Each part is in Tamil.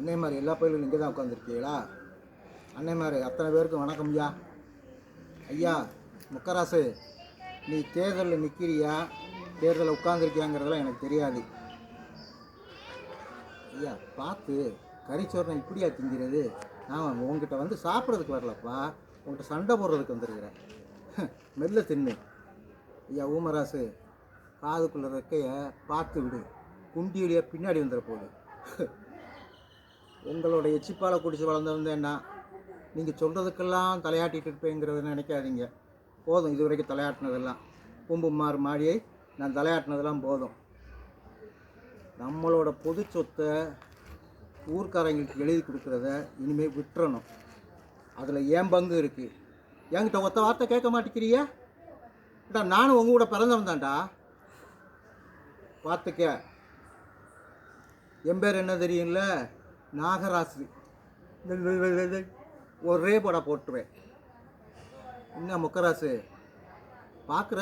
அன்னை மாதிரி எல்லா பயிலும் இங்கே தான் உட்காந்துருக்கீங்களா? அன்னை மாதிரி அத்தனை பேருக்கும் வணக்கம் ஐயா. ஐயா முக்கராசு, நீ தேர்தலில் நிற்கிறியா, தேர்தலில் உட்காந்துருக்கியாங்கிறதெல்லாம் எனக்கு தெரியாது ஐயா. பார்த்து கறிச்சோறு இப்படியா திங்கிறது? நான் உங்ககிட்ட வந்து சாப்பிட்றதுக்கு வரலப்பா, உங்கள்கிட்ட சண்டை போடுறதுக்கு வந்துருக்கிறேன். மெல்ல தின்னு ஐயா. ஊமராசு, காதுக்குள்ளே ரெக்கைய பார்த்து விடு, குண்டி வழியாக பின்னாடி வந்துட போகுது. உங்களோட எச்சிப்பாலை குடிச்சு வளர்ந்துருந்தேன்னா நீங்கள் சொல்கிறதுக்கெல்லாம் தலையாட்டிகிட்டு இருப்பேங்கிறத நினைக்காதீங்க. போதும், இது வரைக்கும் தலையாட்டினதெல்லாம் பூம்பு மாடியை நான் தலையாட்டினதெல்லாம் போதும். நம்மளோட பொது சொத்தை ஊர்க்காரங்களுக்கு எழுதி கொடுக்குறத இனிமேல் விட்டுறணும். அதில் ஏன் பங்கு இருக்குது. என்கிட்ட ஒத்த வார்த்தை கேட்க மாட்டேங்கிறியா? நானும் உங்க கூட பிறந்தவன் தான்டா. பார்த்துக்க, என் பேர் என்ன தெரியும்ல? நாகராசு. ஒரே படம் போட்டுருவேன். என்ன முக்கராசு பார்க்குற?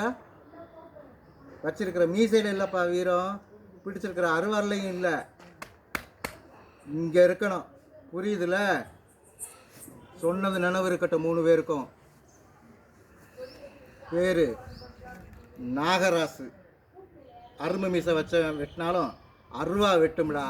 வச்சிருக்கிற மீசையில் இல்லைப்பா வீரம், பிடிச்சிருக்கிற அருவார்லையும் இல்லை, இங்கே இருக்கணும். புரியுதுல? சொன்னது நினைவு இருக்கட்டும். 3 பேருக்கும் பேர் நாகராசு. அருமை மீசை வச்ச வெட்டினாலும் அருவா வெட்டும்டா.